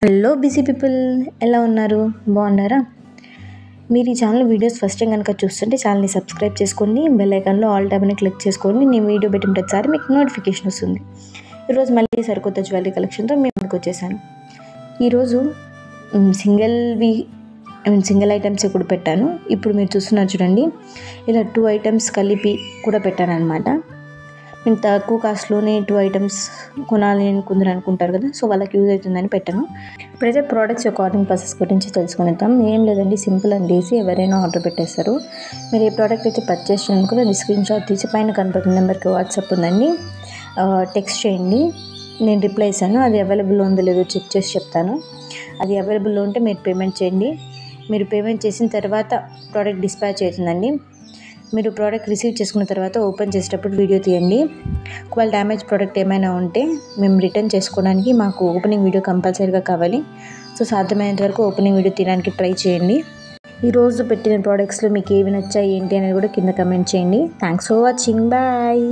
Hello busy people, ఎలా ఉన్నారు? బాగున్నారా? మీరు ఈ ఛానల్ వీడియోస్ ఫస్ట్ టైం కనుక చూస్తుంటే ఛానల్ని సబ్స్క్రైబ్ చేసుకోండి, బెల్ ఐకాన్లో ఆల్ ట్యాబ్ని క్లిక్ చేసుకోండి. నేను వీడియో పెట్టిన ప్రతిసారి మీకు నోటిఫికేషన్ వస్తుంది. ఈరోజు మళ్ళీ సరికొత్త జ్యువెలరీ కలెక్షన్తో మేము ముందుకు వచ్చేసాను. ఈరోజు సింగిల్ ఐటమ్స్ కూడా పెట్టాను. ఇప్పుడు మీరు చూస్తున్నారు చూడండి, ఇలా 2 ఐటమ్స్ కలిపి కూడా పెట్టాను అనమాట. నేను తక్కువ కాస్ట్లోనే 2 ఐటమ్స్ కొనాలి అని కొందరు అనుకుంటారు కదా, సో వాళ్ళకి యూజ్ అవుతుందని పెట్టాను. ఇప్పుడైతే ప్రోడక్ట్స్ యొక్క ఆర్డరింగ్ ప్రాసెస్ గురించి తెలుసుకుంటాం. ఏం లేదండి, సింపుల్ అండ్ ఈజీ. ఎవరైనా ఆర్డర్ పెట్టేస్తారు. మీరు ఏ ప్రోడక్ట్ అయితే పర్చేస్ చేయాలనుకుని అది స్క్రీన్ షాట్ తీసి పైన కనపడుతున్న నెంబర్కి వాట్సాప్ ఉందండి, టెక్స్ట్ చేయండి. నేను రిప్లై ఇస్తాను. అది అవైలబుల్ ఉందో లేదో చెక్ చేసి చెప్తాను. అది అవైలబుల్లో ఉంటే మీరు పేమెంట్ చేయండి. మీరు పేమెంట్ చేసిన తర్వాత ప్రోడక్ట్ డిస్పాచ్ అవుతుందండి. మీరు ప్రోడక్ట్ రిసీవ్ చేసుకున్న తర్వాత ఓపెన్ చేసేటప్పుడు వీడియో తీయండి. ఒకవేళ డ్యామేజ్ ప్రోడక్ట్ ఏమైనా ఉంటే మేము రిటర్న్ చేసుకోవడానికి మాకు ఓపెనింగ్ వీడియో కంపల్సరీగా కావాలి. సో సాధ్యమైనంత వరకు ఓపెనింగ్ వీడియో తీయడానికి ట్రై చేయండి. ఈరోజు పెట్టిన ప్రోడక్ట్స్లో మీకు ఏవి నచ్చాయి ఏంటి అనేది కూడా కింద కమెంట్ చేయండి. Thanks for watching. బాయ్.